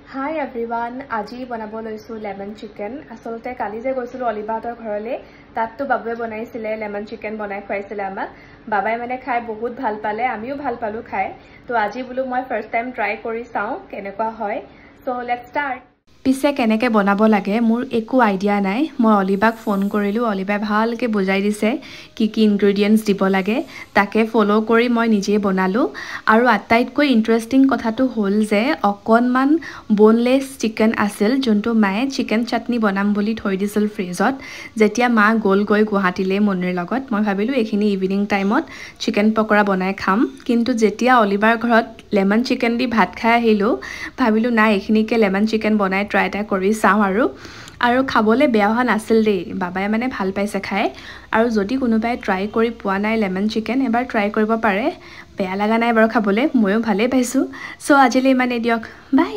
Hi everyone, আজি বনাব লৈছো লেমন চিকেন আসলতে কালি যে গৈছিলো অলিভাহঁতৰ ঘৰলে তাতটো বাবুৱে বনাইছিলে লেমন চিকেন বনাই খুৱাইছিলে আমাক বাবাই মানে খাই বহুত ভাল পালে আমিও ভাল পালো খাই তো আজি বলো মই ফাৰ্স্ট টাইম ট্ৰাই কৰি চাও কেনেকুৱা হয় সো লেটস স্টাৰ্ট পিছে কেনেকৈ বনাব লাগে মোৰ একো আইডিয়া নাই মই অলিভাক ফোন কৰিলো অলিভাই ভালকে বুজাই দিছে কি কি ইনগ্ৰেডিয়েন্টস দিব লাগে তাকে ফলো কৰি মই নিজে বনালো আৰু আটাইতকৈ ইন্টাৰেষ্টিং কথাটো হ'ল যে অকনমান বোনলেছ চিকেন আছিল যোনটো মায়ে চিকেন চাটনি বনাম বুলি থৈ দিছিল ফ্ৰিজত যেতিয়া মা গ'ল গৈ গুৱাহাটীলৈ মনিৰ লগত মই ভাবিলো এইখিনি ইভিনিং টাইমত চিকেন পকৰা বনাই খাম কিন্তু যেতিয়া অলিভাৰ ঘৰত লেমন চিকেন দি ভাত খাই আহিলো ভাবিলো নাই এইখিনিকে লেমন চিকেন বনাই ট্ৰাই এটা কৰি চাও আৰু খাবলে বেয়া হোৱা নাছিল দেই বাবাই মানে ভাল পাইছে খাই আৰু যদি কোনোবাই ট্ৰাই কৰি পোৱা নাই লেমন চিকেন এবাৰ ট্ৰাই কৰিব পাৰে বেয়া লাগা নাই বাৰু খাবলে ময়ো ভালে পাইছো সো আজিলৈ মানে দিয়ক বাই